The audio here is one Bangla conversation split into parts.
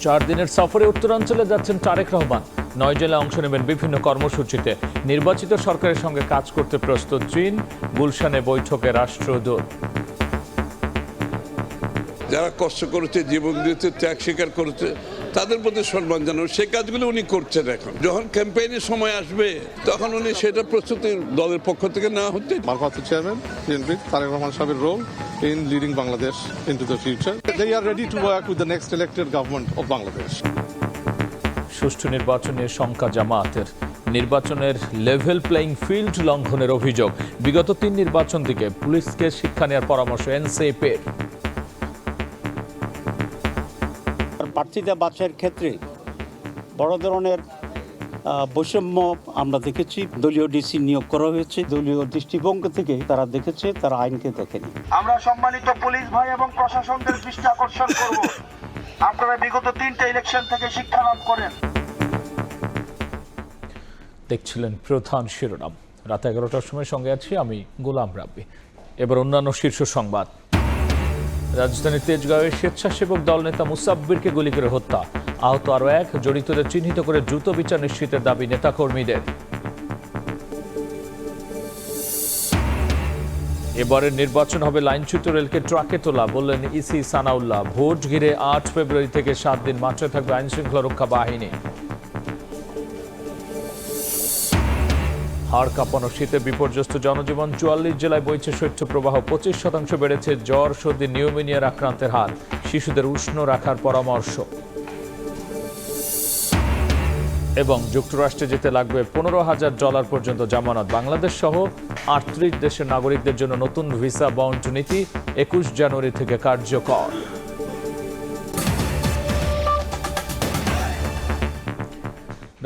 4 দিনের সফরে উত্তরাঞ্চলে যাচ্ছেন তারেক রহমান। 9 জেলায় অংশ নেবেন বিভিন্ন কর্মসূচিতে। নির্বাচিত সরকারের সঙ্গে কাজ করতে প্রস্তুত চীন। গুলশানে বৈঠকে রাষ্ট্রদূত। যারা কষ্ট করেছে, জীবন দিয়েছে, ত্যাগ স্বীকার করেছে, তাদের প্রতি সম্মান জানানো, সেই কাজগুলো উনি করছেন। এখন যখন ক্যাম্পেইনের সময় আসবে তখন উনি সেটা প্রস্তুতি দলের পক্ষ থেকে নেওয়া হচ্ছে। ভারপ্রাপ্ত চেয়ারম্যান বিএনপি তারেক রহমান সাহেবের role in leading Bangladesh into the future. They are ready to work with the next elected government of Bangladesh. সুষ্ঠু নির্বাচন নিয়ে শঙ্কা জামায়াতের। নির্বাচনের লেভেল প্লেইং ফিল্ড লঙ্ঘনের অভিযোগ। বিগত 3 নির্বাচন থেকে পুলিশকে শিক্ষা নেওয়ার পরামর্শ এনসিপির। প্রার্থীদের বাছাইয়ের ক্ষেত্রে বড় ধরনের বৈষম্য আমরা দেখেছি। দলীয় ডিসি নিয়োগ করা হয়েছে, দলীয় দৃষ্টিভঙ্গি থেকে তারা দেখেছে, তারা আইনকে দেখেনি। আমরা সম্মানিত পুলিশ ভাই এবং প্রশাসনদের দৃষ্টি আকর্ষণ করব, আপনারা বিগত 3টে ইলেকশন থেকে শিক্ষা লাভ করেন। দেখছিলেন প্রধান শিরোনাম। রাত 11টার সময় সঙ্গে আছি আমি গোলাম রাব্বি। এবার অন্যান্য শীর্ষ সংবাদ। রাজধানীর তেজগাঁওয়ে স্বেচ্ছাসেবক দল নেতা মুসাব্বিরকে গুলি করে হত্যা। আহত আরও এক। জড়িতদের চিহ্নিত করে দ্রুত বিচার নিশ্চিতের দাবি নেতাকর্মীদের। এবারের নির্বাচন হবে লাইনচ্যুত রেলকে ট্রাকে তোলা, বললেন ইসি সানাউল্লাহ। ভোট ঘিরে 8 ফেব্রুয়ারি থেকে 7 দিন মাঠে থাকবে আইন শৃঙ্খলা রক্ষা বাহিনী। হাড় কাঁপানো শীতে বিপর্যস্ত জনজীবন। 44 জেলায় বইছে শৈত্যপ্রবাহ। 25% বেড়েছে জ্বর, সর্দি, নিউমোনিয়ার আক্রান্তের হার। শিশুদের উষ্ণ রাখার পরামর্শ। এবং যুক্তরাষ্ট্রে যেতে লাগবে $15,000 পর্যন্ত জামানত। বাংলাদেশ সহ 38 দেশের নাগরিকদের জন্য নতুন ভিসা বন্ড নীতি 21 জানুয়ারি থেকে কার্যকর।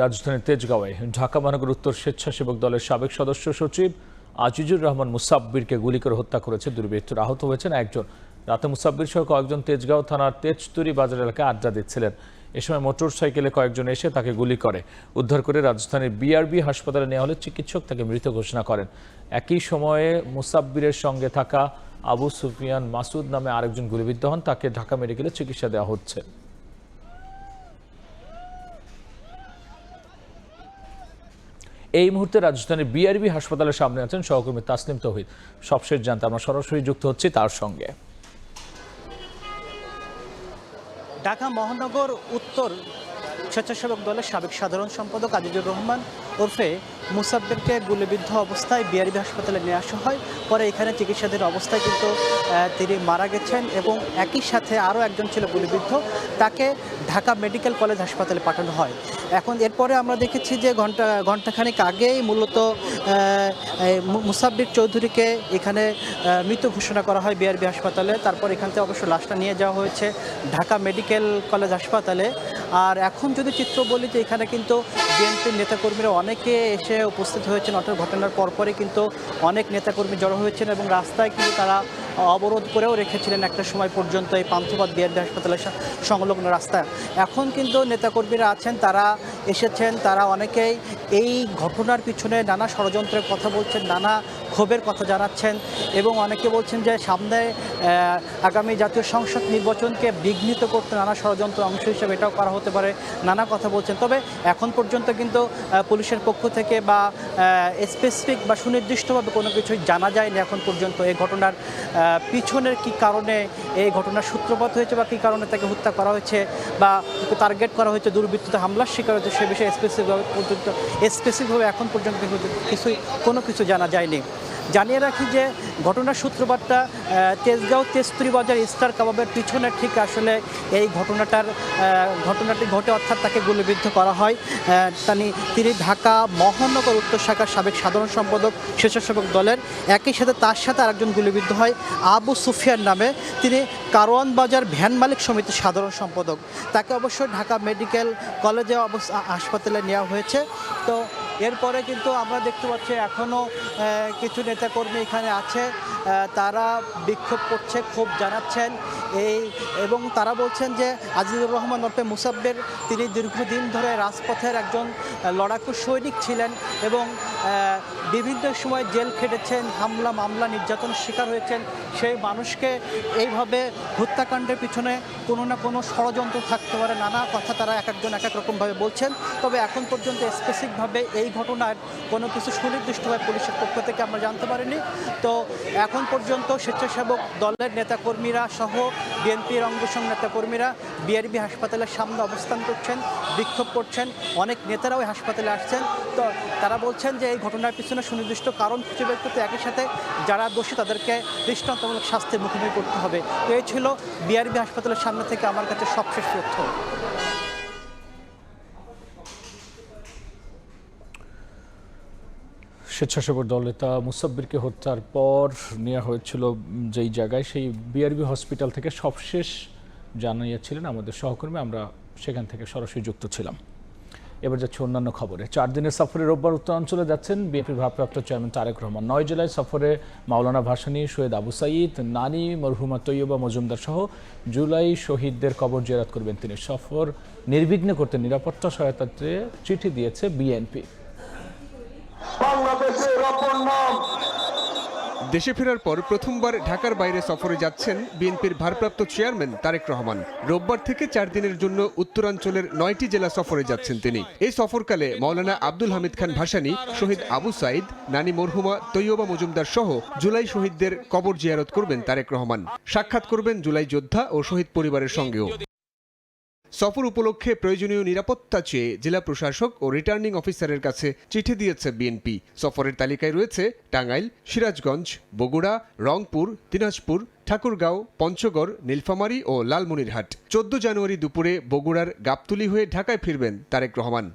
রাজধানীর তেজগাঁওয়ে ঢাকা মহানগর উত্তর স্বেচ্ছাসেবক দলের সাবেক সদস্য সচিব আজিজুর রহমান মুসাব্বিরকে গুলি করে হত্যা করেছে দুর্বৃত্তরা। আহত হয়েছেন একজন। রাতে মুসাব্বির সহ কয়েকজন তেজগাঁও থানার তেজতুরি বাজার এলাকায় আড্ডা দিচ্ছিলেন। এ সময় মোটর সাইকেলে কয়েকজন এসে তাকে গুলি করে। উদ্ধার করে রাজধানীর বিআরবি হাসপাতালে নেওয়া হলে চিকিৎসক তাকে মৃত ঘোষণা করেন। একই সময়ে মুসাব্বিরের সঙ্গে থাকা আবু সুফিয়ান মাসুদ নামে আরেকজন গুলিবিদ্ধ হন। তাকে ঢাকা মেডিকেলে চিকিৎসা দেওয়া হচ্ছে। এই মুহূর্তে রাজধানীর বিআরবি হাসপাতালের সামনে আছেন সহকর্মী তাসনিম তৌহিদ। সবশেষ জানতে আমরা সরাসরি যুক্ত হচ্ছি তার সঙ্গে। ঢাকা মহানগর উত্তর স্বেচ্ছাসেবক দলের সাবেক সাধারণ সম্পাদক আজিজুর রহমান ওরফে মুসাব্বিরকে গুলিবিদ্ধ অবস্থায় বিআরবি হাসপাতালে নিয়ে আসা হয়। পরে এখানে চিকিৎসাধীন অবস্থায় কিন্তু তিনি মারা গেছেন এবং একই সাথে আরও একজন ছিল গুলিবিদ্ধ। তাকে ঢাকা মেডিকেল কলেজ হাসপাতালে পাঠানো হয়। এখন এরপরে আমরা দেখেছি যে ঘণ্টাখানিক আগেই মূলত মুসাব্বির চৌধুরীকে এখানে মৃত ঘোষণা করা হয় বিআরবি হাসপাতালে। তারপর এখান থেকে অবশ্য লাশটা নিয়ে যাওয়া হয়েছে ঢাকা মেডিকেল কলেজ হাসপাতালে। আর এখন যদি চিত্র বলি যে এখানে কিন্তু বিএনপির নেতাকর্মীরা অনেকে এসে উপস্থিত হয়েছেন। অর্থাৎ ঘটনার পরপরই কিন্তু অনেক নেতাকর্মী জড়ো হয়েছেন এবং রাস্তায় কিন্তু তারা অবরোধ করেও রেখেছিলেন একটা সময় পর্যন্ত এই পান্থপথ বিআরবি হাসপাতালের সংলগ্ন রাস্তায়। এখন কিন্তু নেতাকর্মীরা আছেন, তারা এসেছেন, তারা অনেকেই এই ঘটনার পিছনে নানা ষড়যন্ত্রের কথা বলছেন, নানা ক্ষোভের কথা জানাচ্ছেন এবং অনেকে বলছেন যে সামনে আগামী জাতীয় সংসদ নির্বাচনকে বিঘ্নিত করতে নানা ষড়যন্ত্র অংশ হিসেবে এটাও করা হতে পারে, নানা কথা বলছেন। তবে এখন পর্যন্ত কিন্তু পুলিশের পক্ষ থেকে বা স্পেসিফিক বা সুনির্দিষ্টভাবে কোনো কিছুই জানা যায়নি এখন পর্যন্ত এই ঘটনার পিছনের কি কারণে এই ঘটনার সূত্রপাত হয়েছে বা কী কারণে তাকে হত্যা করা হয়েছে বা টার্গেট করা হয়েছে, দুর্বৃত্তদের হামলার শিকার হয়েছে, সে বিষয়ে স্পেসিফিকভাবে এখন পর্যন্ত কোনো কিছু জানা যায়নি। জানিয়ে রাখি যে ঘটনার সূত্রপাতটা তেজগাঁও তেজতুরি বাজার স্টার কাবাবের পিছনে ঠিক আসলে এই ঘটনাটি ঘটে, অর্থাৎ তাকে গুলিবিদ্ধ করা হয়। তিনি ঢাকা মহানগর উত্তর শাখার সাবেক সাধারণ সম্পাদক স্বেচ্ছাসেবক দলের। একই সাথে তার সাথে আরেকজন গুলিবিদ্ধ হয় আবু সুফিয়ান নামে। তিনি কারওয়ান বাজার ভ্যান মালিক সমিতির সাধারণ সম্পাদক। তাকে অবশ্য ঢাকা মেডিকেল কলেজে হাসপাতালে নেওয়া হয়েছে। তো এরপরে কিন্তু আমরা দেখতে পাচ্ছি এখনও কিছু নেতাকর্মী এখানে আছে, তারা বিক্ষোভ করছে, ক্ষোভ জানাচ্ছেন এবং তারা বলছেন যে আজিজুর রহমান ওরফে মুসাব্বির তিনি দীর্ঘদিন ধরে রাজপথের একজন লড়াকু সৈনিক ছিলেন এবং বিভিন্ন সময় জেল খেটেছেন, হামলা মামলা নির্যাতন শিকার হয়েছেন। সেই মানুষকে এইভাবে হত্যাকাণ্ডের পিছনে কোনো না কোনো ষড়যন্ত্র থাকতে পারে, নানা কথা তারা এক একজন এক এক রকমভাবে বলছেন। তবে এখন পর্যন্ত স্পেসিফিকভাবে এই ঘটনার কোনো কিছু সুনির্দিষ্টভাবে পুলিশের পক্ষ থেকে আমরা জানতে পারিনি। তো এখন পর্যন্ত স্বেচ্ছাসেবক দলের নেতাকর্মীরা সহ বিএনপির অঙ্গসং নেতাকর্মীরা বিআরবি হাসপাতালের সামনে অবস্থান করছেন, বিক্ষোভ করছেন। অনেক নেতারাও এই হাসপাতালে আসছেন। তো তারা বলছেন যে এই ঘটনার পিছনে সুনির্দিষ্ট কারণ খুঁজে বের করতে, একই সাথে যারা দোষী তাদেরকে দৃষ্টান্তমূলক শাস্তির মুখোমুখি করতে হবে। তো এই ছিল বিআরবি হাসপাতালের সামনে থেকে আমার কাছে সবশেষ তথ্য। স্বেচ্ছাসেবক দল নেতা মুসাব্বিরকে হত্যার পর নেওয়া হয়েছিল যেই জায়গায়, সেই বিআরবি হসপিটাল থেকে সবশেষ জানিয়েছিলেন আমাদের সহকর্মী। আমরা সেখান থেকে সরাসরি যুক্ত ছিলাম। এবার যাচ্ছে অন্যান্য খবরে। 4 দিনের সফরে রোববার উত্তরাঞ্চলে যাচ্ছেন বিএনপির ভারপ্রাপ্ত চেয়ারম্যান তারেক রহমান। 9 জেলায় সফরে মাওলানা ভাসানী, সৈয়দ আবু সাঈদ, নানি, মরহুমা তৈয়বা মজুমদার সহ জুলাই শহীদদের কবর জিয়ারত করবেন তিনি। সফর নির্বিঘ্ন করতে নিরাপত্তা সহায়তাতে চিঠি দিয়েছে বিএনপি। দেশে ফেরার পর প্রথমবার ঢাকার বাইরে সফরে যাচ্ছেন বিএনপির ভারপ্রাপ্ত চেয়ারম্যান তারেক রহমান। রোববার থেকে 4 দিনের জন্য উত্তরাঞ্চলের 9টি জেলা সফরে যাচ্ছেন তিনি। এই সফরকালে মাওলানা আব্দুল হামিদ খান ভাসানী, শহীদ আবু সাঈদ, নানি মরহুমা তৈয়বা মজুমদার সহ জুলাই শহীদদের কবর জিয়ারত করবেন তারেক রহমান। সাক্ষাৎ করবেন জুলাই যোদ্ধা ও শহীদ পরিবারের সঙ্গেও। সফর উপলক্ষে প্রয়োজনীয় নিরাপত্তা চেয়ে জেলা প্রশাসক ও রিটার্নিং অফিসারের কাছে চিঠি দিয়েছে বিএনপি। সফরের তালিকায় রয়েছে টাঙ্গাইল, সিরাজগঞ্জ, বগুড়া, রংপুর, দিনাজপুর, ঠাকুরগাঁও, পঞ্চগড়, নীলফামারী ও লালমনিরহাট। 14 জানুয়ারি দুপুরে বগুড়ার গাবতলী হয়ে ঢাকায় ফিরবেন তারেক রহমান।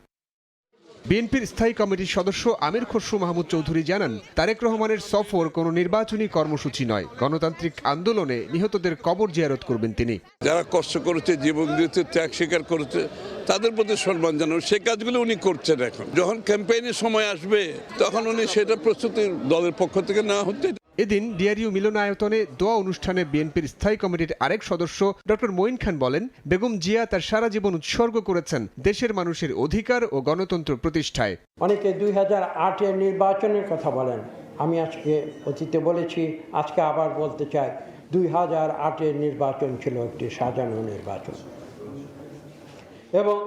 বিএনপির স্থায়ী কমিটির সদস্য আমির খসরু মাহমুদ চৌধুরী জানান, তারেক রহমানের সফর কোনো নির্বাচনী কর্মসূচি নয়, গণতান্ত্রিক আন্দোলনে নিহতদের কবর জিয়ারত করবেন তিনি। যারা কষ্ট করেছে, জীবন দিয়েছে, ত্যাগ স্বীকার করেছে, তাদের প্রতি সম্মান জানানো, সে কাজগুলো উনি করছেন। এখন যখন ক্যাম্পেইনের সময় আসবে তখন উনি সেটা প্রস্তুতি দলের পক্ষ থেকে নেওয়া হচ্ছে। এদিন ডিআরইউ মিলনায়তনে দোয়া অনুষ্ঠানে বিএনপির স্থায়ী কমিটির আরেক সদস্য ডক্টর মঈন খান বলেন, বেগম জিয়া তার সারা জীবন উৎসর্গ করেছেন দেশের মানুষের অধিকার ও গণতন্ত্র প্রতিষ্ঠায়। অনেকে 2008-এর নির্বাচনের কথা বলেন। আমি আজকে অতীতে বলেছি, আজকে আবার বলতে চাই, 2008-এর নির্বাচন ছিল একটি সাজানো নির্বাচন এবং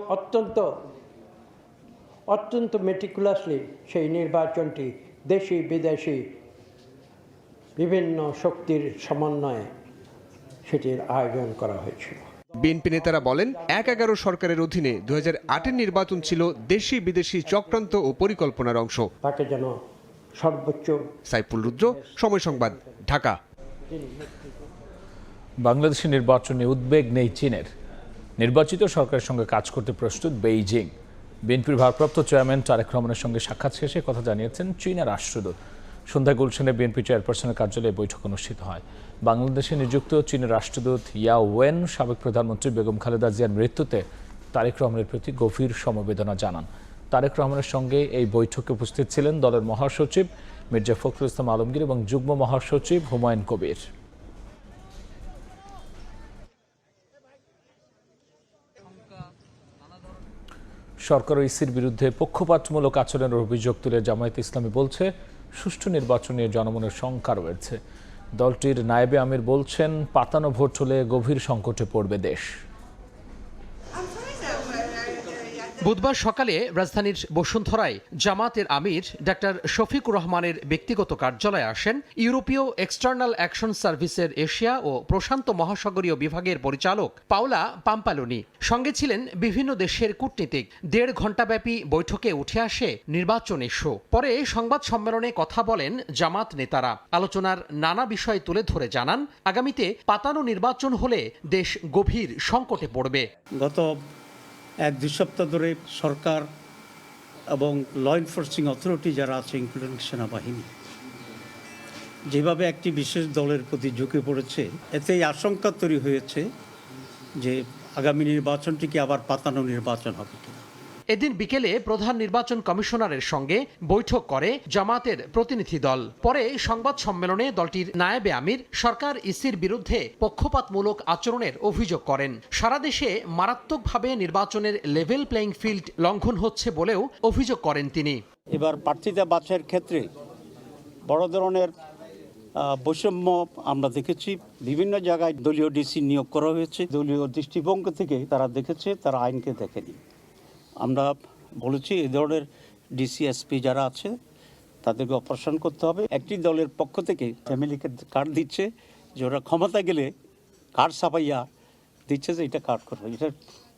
অত্যন্ত মেটিকুলাসলি সেই নির্বাচনটি দেশি বিদেশি বিভিন্ন শক্তির সমন্বয়ে সেটির আয়োজন করা হয়েছিল। বিএনপি নেতারা বলেন, ১/১১ সরকারের অধীনে 2008-এর নির্বাচন ছিল দেশি বিদেশি চক্রান্ত ও পরিকল্পনার অংশ। তাকে যেন সর্বোচ্চ। সাইফুল রুদ্র, সময় সংবাদ, ঢাকা। বাংলাদেশের নির্বাচনে উদ্বেগ নেই চীনের। নির্বাচিত সরকারের সঙ্গে কাজ করতে প্রস্তুত বেইজিং। বিএনপির ভারপ্রাপ্ত চেয়ারম্যান তারেক রহমানের সঙ্গে সাক্ষাৎ শেষে কথা জানিয়েছেন চীনের রাষ্ট্রদূত। সন্ধ্যায় গুলশানে বিএনপি চেয়ারপারসনের কার্যালয়ে বৈঠক অনুষ্ঠিত হয়। বাংলাদেশে নিযুক্ত চীনের রাষ্ট্রদূত ইয়া ওয়েন সাবেক প্রধানমন্ত্রী বেগম খালেদা জিয়ার মৃত্যুতে তারেক রহমানের প্রতি গভীর সমবেদনা জানান। তারেক রহমানের সঙ্গে এই বৈঠকে উপস্থিত ছিলেন দলের মহাসচিব মির্জা ফখরুল ইসলাম আলমগীর এবং যুগ্ম মহাসচিব হুমায়ুন কবির। সরকার ও ইসির বিরুদ্ধে পক্ষপাতমূলক আচরণের অভিযোগ তুলে জামায়াতে ইসলামী বলছে, সুষ্ঠু নির্বাচন নিয়ে জনমনের শঙ্কা রয়েছে। দলটির নায়েবে আমির বলছেন, পাতানো ভোট হলে গভীর সংকটে পড়বে দেশ। বুধবার সকালে রাজধানীর বসুন্ধরায় জামাতের আমির ডাক্তার শফিকুর রহমানের ব্যক্তিগত কার্যালয়ে আসেন ইউরোপীয় এক্সটার্নাল অ্যাকশন সার্ভিসের এশিয়া ও প্রশান্ত মহাসাগরীয় বিভাগের পরিচালক পাওলা পাম্পালোনি। সঙ্গে ছিলেন বিভিন্ন দেশের কূটনীতিক। 1.5 ঘণ্টাব্যাপী বৈঠকে উঠে আসে নির্বাচন ইস্যু। পরে সংবাদ সম্মেলনে কথা বলেন জামাত নেতারা। আলোচনার নানা বিষয় তুলে ধরে জানান, আগামীতে পাতানো নির্বাচন হলে দেশ গভীর সংকটে পড়বে। গত 1-2 সপ্তাহ ধরে সরকার এবং ল এনফোর্সিং অথরিটি যারা আছে, ইনক্লুডিং সেনাবাহিনী, যেভাবে একটি বিশেষ দলের প্রতি ঝুঁকে পড়েছে, এতেই আশঙ্কা তৈরি হয়েছে যে আগামী নির্বাচনটি কি আবার পাতানো নির্বাচন হবে কিনা। এদিন বিকেলে প্রধান নির্বাচন কমিশনারের সঙ্গে বৈঠক করে জামাতের প্রতিনিধি দল। পরে সংবাদ সম্মেলনে দলটির নায়েবে আমির সরকার ইসির বিরুদ্ধে পক্ষপাতমূলক আচরণের অভিযোগ করেন। সারা দেশে মারাত্মকভাবে নির্বাচনের লেভেল প্লেইং ফিল্ড লঙ্ঘন হচ্ছে বলেও অভিযোগ করেন তিনি। এবার প্রার্থীতা বাছাইয়ের ক্ষেত্রে বড় ধরনের বৈষম্য আমরা দেখেছি। বিভিন্ন জায়গায় দলীয় ডিসি নিয়োগ করা হয়েছে, দলীয় দৃষ্টিভঙ্গি থেকে তারা দেখেছে, তারা আইনকে দেখেনি। আমরা বলেছি এই ধরনের ডিসি এসপি যারা আছে তাদেরকে অপারেশন করতে হবে। একটি দলের পক্ষ থেকে ফ্যামিলিকে কার্ড দিচ্ছে যে ওরা ক্ষমতা গেলে কার্ড ছাপাইয়া দিচ্ছে যে এটা কার্ড করবে। এটা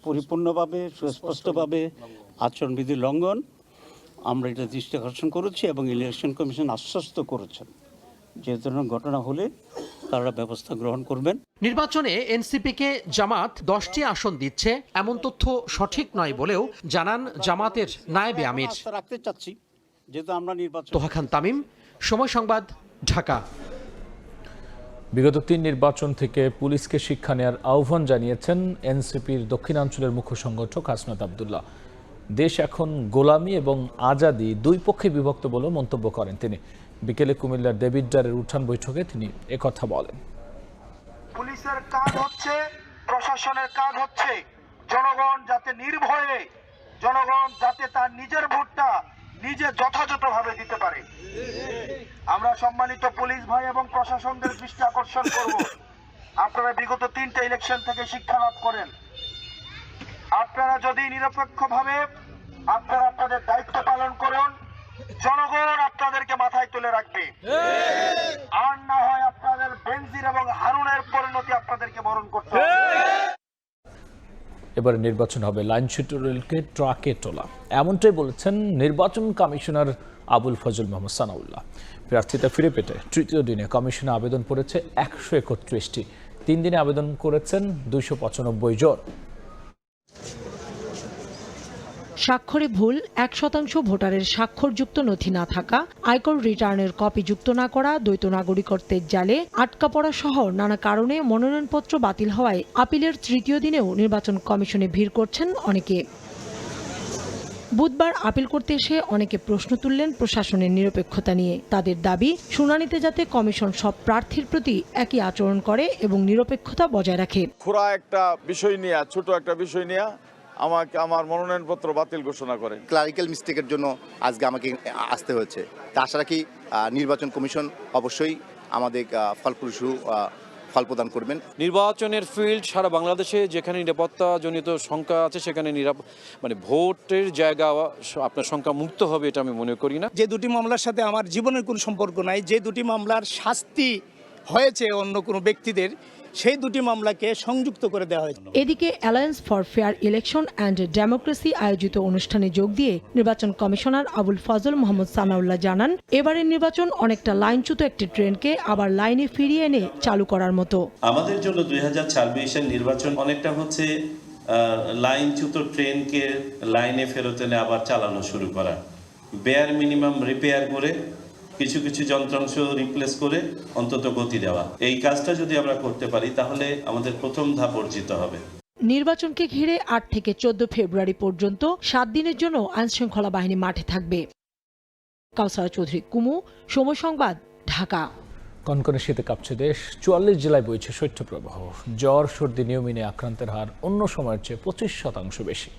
পরিপূর্ণভাবে সুস্পষ্টভাবে আচরণবিধি লঙ্ঘন। আমরা এটা দৃষ্টি আকর্ষণ করেছি এবং ইলেকশন কমিশন আশ্বস্ত করেছেন যে ধরনের ঘটনা হলে তারা ব্যবস্থা গ্রহণ করবেন। নির্বাচনে এনসিপিকে জামাত 10টি আসন দিচ্ছে এমন তথ্য সঠিক নয় বলেও জানান জামাতের নায়েবে আমির। রাখতে চাচ্ছি যেহেতু আমরা নির্বাচন। তোহা খান তামিম, সময় সংবাদ, ঢাকা। বিগত 3 নির্বাচন থেকে পুলিশকে শিক্ষা নেওয়ার আহ্বান জানিয়েছেন এনসিপির দক্ষিণাঞ্চলের মুখ্য সংগঠক হাসনাত আব্দুল্লাহ। দেশ এখন গোলামি এবং আজাদি দুই পক্ষে বিভক্ত বলে মন্তব্য করেন তিনি। বিকেলে কুমিল্লার দেবিদ্বারের উঠান বৈঠকে তিনি একথা বলেন। পুলিশের কাজ হচ্ছে, প্রশাসনের কাজ হচ্ছে জনগণ যাতে নির্ভয়ে, জনগণ যাতে তার নিজের ভোটটা নিজে যথাযথভাবে দিতে পারে। আমরা সম্মানিত পুলিশ ভাই এবং প্রশাসনদের দৃষ্টি আকর্ষণ করব, আপনারা বিগত 3টে ইলেকশন থেকে শিক্ষা লাভ করেন। আপনারা যদি নিরপেক্ষভাবে আপনারা আপনাদের দায়িত্ব পালন করুন, জনগণ আপনাদেরকে মাথায় তুলে রাখবে। আর না হয় আপনাদের বেনজির এবং হারুনের পরিণতি আপনাদেরকে বরণ করতে হবে। এবারে নির্বাচন হবে লাইনচ্যুত রেলকে ট্রাকে তোলা, এমনটাই বলেছেন নির্বাচন কমিশনার আবুল ফজল মোহাম্মদ সানাউল্লাহ। প্রার্থিতা ফিরে পেতে তৃতীয় দিনে কমিশনে আবেদন করেছে 131টি। 3 দিনে আবেদন করেছেন 295 জন। স্বাক্ষরে ভুল, 1% ভোটারের স্বাক্ষরযুক্ত নথি না থাকা, আয়কর রিটার্নের কপি যুক্ত না করা, দ্বৈত নাগরিকত্বের জালে আটকা পড়া সহ নানা কারণে মনোনয়নপত্র বাতিল হওয়ায় আপিলের তৃতীয় দিনেও নির্বাচন কমিশনে ভিড় করছেন অনেকে। বুধবার আপিল করতে এসে অনেকে প্রশ্ন তুললেন প্রশাসনের নিরপেক্ষতা নিয়ে। তাদের দাবি, শুনানিতে যাতে কমিশন সব প্রার্থীর প্রতি একই আচরণ করে এবং নিরপেক্ষতা বজায় রাখে। খোড়া একটা বিষয় নিয়ে, ছোট একটা বিষয় নিয়ে আমাকে আমার মনোনয়নপত্র বাতিল ঘোষণা করে। ক্লারিক্যাল মিস্টেকের জন্য আজকে আমাকে আসতে হয়েছে। তা আশা রাখি নির্বাচন কমিশন অবশ্যই আমাদের ফলপ্রসূ ফল প্রদান করবেন। নির্বাচনের ফিল্ড সারা বাংলাদেশে যেখানে নিরাপত্তাজনিত সংখ্যা আছে সেখানে ভোটের জায়গা আপনার সংখ্যা মুক্ত হবে এটা আমি মনে করি না। যে দুটি মামলার সাথে আমার জীবনের কোনো সম্পর্ক নাই, যে দুটি মামলার শাস্তি হয়েছে অন্য কোনো ব্যক্তিদের, সেই দুটি মামলাকে সংযুক্ত করে দেওয়া হয়েছে। এদিকে alliance for fair election and democracy আয়োজিত অনুষ্ঠানে যোগ দিয়ে নির্বাচন কমিশনার আবুল ফজল মোহাম্মদ সানাউল্লাহ জানান, এবারের নির্বাচন অনেকটা লাইনচ্যুত একটি ট্রেনকে আবার লাইনে ফিরিয়ে এনে চালু করার মতো। আমাদের জন্য 2026-এর নির্বাচন অনেকটা হচ্ছে লাইনচ্যুত ট্রেনকে লাইনে ফেরত এনে আবার চালানো শুরু করা, বেয়ার মিনিমাম রিপেয়ার করে কিছু কিছু যন্ত্রাংশ রিপ্লেস করে অন্তত গতি দেওয়া। এই কাজটা যদি আমরা করতে পারি তাহলে আমাদের প্রথম ধাপ অর্জিত হবে। নির্বাচনকে ঘিরে 8 থেকে 14 ফেব্রুয়ারি পর্যন্ত 7 দিনের জন্য আইনশৃঙ্খলা বাহিনী মাঠে থাকবে। কাউসারা চৌধুরী, কুমু, সময় সংবাদ, ঢাকা। কনকনে শীতে কাঁপছে দেশ। 44 জেলায় বইছে শৈত্যপ্রবাহ। জ্বর, সর্দি, নিউমোনিয়া আক্রান্তের হার অন্য সময়ের চেয়ে 25% বেশি।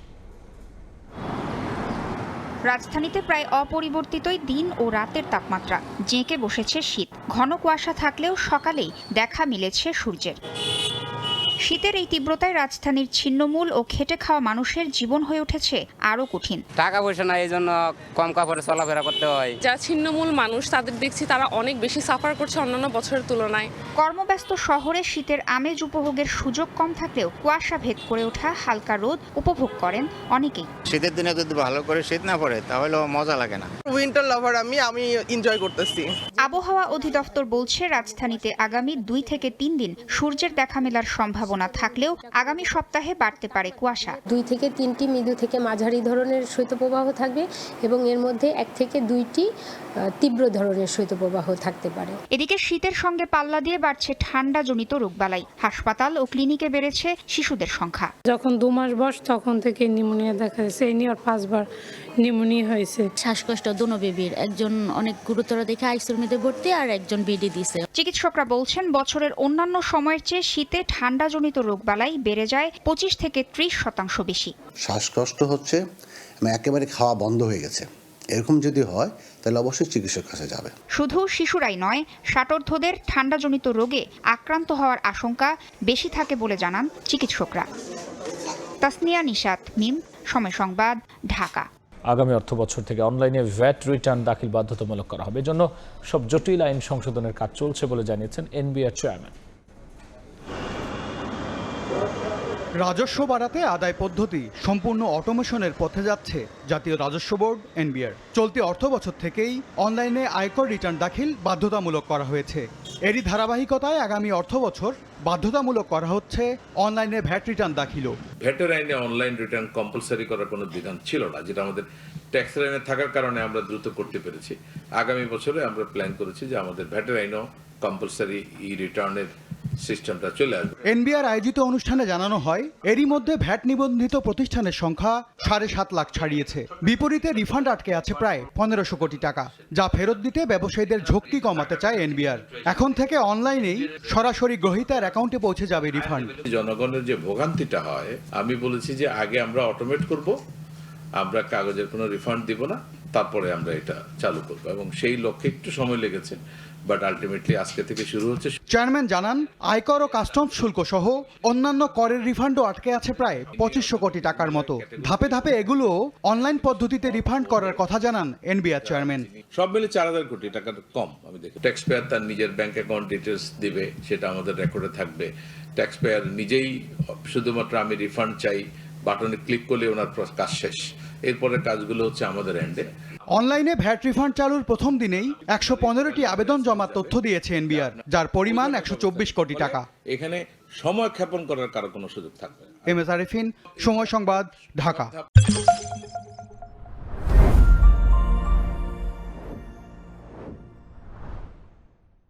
রাজধানীতে প্রায় অপরিবর্তিতই দিন ও রাতের তাপমাত্রা। জেঁকে বসেছে শীত। ঘন কুয়াশা থাকলেও সকালেই দেখা মিলেছে সূর্যের। শীতের এই তীব্রতায় রাজধানীর ছিন্নমূল ও খেটে খাওয়া মানুষের জীবন হয়ে উঠেছে আরও কঠিন। টাকা পয়সা নাই, এই জন্য কম কাপড়ে চলাফেরা করতে হয়। যারা ছিন্নমূল মানুষ তাদের দেখছি তারা অনেক বেশি সাফার করছে অন্যান্য বছরের তুলনায়। কর্মব্যস্ত শহরে শীতের আমেজ উপভোগের সুযোগ কম থাকলেও কুয়াশা ভেদ করে ওঠা হালকা রোদ উপভোগ করেন অনেকেই। শীতের দিনে যদি ভালো করে শীত না পড়ে তাহলে মজা লাগে না। উইন্টার লাভার আমি এনজয় করতেছি। আবহাওয়া অধিদপ্তর বলছে রাজধানীতে আগামী 2 থেকে 3 দিন সূর্যের দেখা মেলার সম্ভাবনা থাকলেও আগামী সপ্তাহে বাড়তে পারে কুয়াশা। 2 থেকে 3টি মৃদু থেকে মাঝারি ধরনের শৈত্যপ্রবাহ থাকবে এবং এর মধ্যে 1 থেকে 2টি তীব্র ধরনের শৈত্যপ্রবাহ থাকতে পারে। এদিকে শীতের সঙ্গে পাল্লা দিয়ে বাড়ছে ঠান্ডাজনিত রোগবালাই। হাসপাতাল ও ক্লিনিকে বেড়েছে শিশুদের সংখ্যা। যখন 2 মাস বয়স তখন থেকে নিউমোনিয়া দেখা দিয়েছে। এই নিয়ে 5 বার নিউমোনিয়া হয়েছে। শ্বাসকষ্ট দোনো বেবির, একজন অনেক গুরুতর দেখে আইসিইউর মধ্যে ভর্তি আর একজন বেডে দিছে। চিকিৎসকরা বলছেন বছরের অন্যান্য সময়ের চেয়ে শীতে ঠান্ডাজনিত রোগবালাই বেড়ে যায় 25 থেকে 30% বেশি। শ্বাসকষ্ট হচ্ছে একেবারে খাওয়া বন্ধ হয়ে গেছে, এরকম যদি হয় তাহলে অবশ্যই চিকিৎসকের কাছে যাবে। শুধু শিশুরাই নয়, ষাটোর্ধ্বদের ঠান্ডাজনিত রোগে আক্রান্ত হওয়ার আশঙ্কা বেশি থাকে বলে জানান চিকিৎসকরা। তাসনিয়া নিশাত, মিম, সময় সংবাদ, ঢাকা। আগামী অর্থবছর থেকে অনলাইনে ভ্যাট রিটার্ন দাখিল বাধ্যতামূলক করা হবে। এজন্য সব জটিল আইন সংশোধনের কাজ চলছে বলে জানিয়েছেন এনবিআর চেয়ারম্যান। রাজস্ব বাড়াতে আদায় পদ্ধতি সম্পূর্ণ অটোমেশনের পথে যাচ্ছে জাতীয় রাজস্ব বোর্ড এনবিআর। চলতি অর্থবছর থেকেই অনলাইনে আয়কর রিটার্ন দাখিল বাধ্যতামূলক করা হয়েছে। এরই ধারাবাহিকতায় আগামী অর্থবছর বাধ্যতামূলক করা হচ্ছে অনলাইনে ভ্যাট রিটার্ন দাখিলও। ভ্যাটের আইনে অনলাইন রিটার্ন কম্পালসারি করার কোনো বিধান ছিল না, যেটা আমাদের ট্যাক্স আইনে থাকার কারণে আমরা দ্রুত করতে পেরেছি। আগামী বছরে আমরা প্ল্যান করেছি যে আমাদের ভ্যাটের আইনেও কম্পালসারি ই রিটার্নের সিস্টেমটা চলে আসবে। এনবিআর আয়োজিত অনুষ্ঠানে জানানো হয় এরই মধ্যে ভ্যাট নিবন্ধিত প্রতিষ্ঠানের সংখ্যা 7.5 লাখ ছাড়িয়েছে। বিপরীতে রিফান্ড আটকে আছে প্রায় 1500 কোটি টাকা, যা ফেরত দিতে ব্যবসায়ীদের ঝক্কি কমাতে চায় এনবিআর। এখন থেকে অনলাইনেই সরাসরি গ্রহীতার অ্যাকাউন্টে পৌঁছে যাবে রিফান্ড। জনগণের যে ভোগান্তিটা হয়, আমি বলেছি যে আগে আমরা অটোমেট করব, আমরা কাগজের কোনো রিফান্ড দিব না, তারপরে আমরা এটা চালু করব, এবং সেই লক্ষ্যে একটু সময় লেগেছে, বাট আলটিমেটলি আজকে থেকে শুরু হচ্ছে। চেয়ারম্যান জানান আয়কর ও কাস্টমস শুল্ক সহ অন্যান্য করের রিফান্ডও আটকে আছে প্রায় 2500 কোটি টাকার মতো। ধাপে ধাপে এগুলো অনলাইন পদ্ধতিতে রিফান্ড করার কথা জানান এনবিআর চেয়ারম্যান। সব মিলে 4000 কোটি টাকার কম আমি দেখি। ট্যাক্স পেয়ার তার নিজের ব্যাংক অ্যাকাউন্ট ডিটেলস দিবে, সেটা আমাদের রেকর্ডে থাকবে। ট্যাক্স পেয়ার নিজেই শুধুমাত্র আমি রিফান্ড চাই বাটনে ক্লিক করলে ওনার কাজ শেষ। এরপরে কাজগুলো হচ্ছে আমাদের এন্ডে। অনলাইনে ভ্যাট রিফান্ড চালুর প্রথম দিনেই 115টি আবেদন জমার তথ্য দিয়েছে এনবিআর, যার পরিমাণ 124 কোটি টাকা। এখানে সময় ক্ষেপণ করার কারো কোনো সুযোগ থাকবে না। এম এস আরিফিন, সময় সংবাদ, ঢাকা।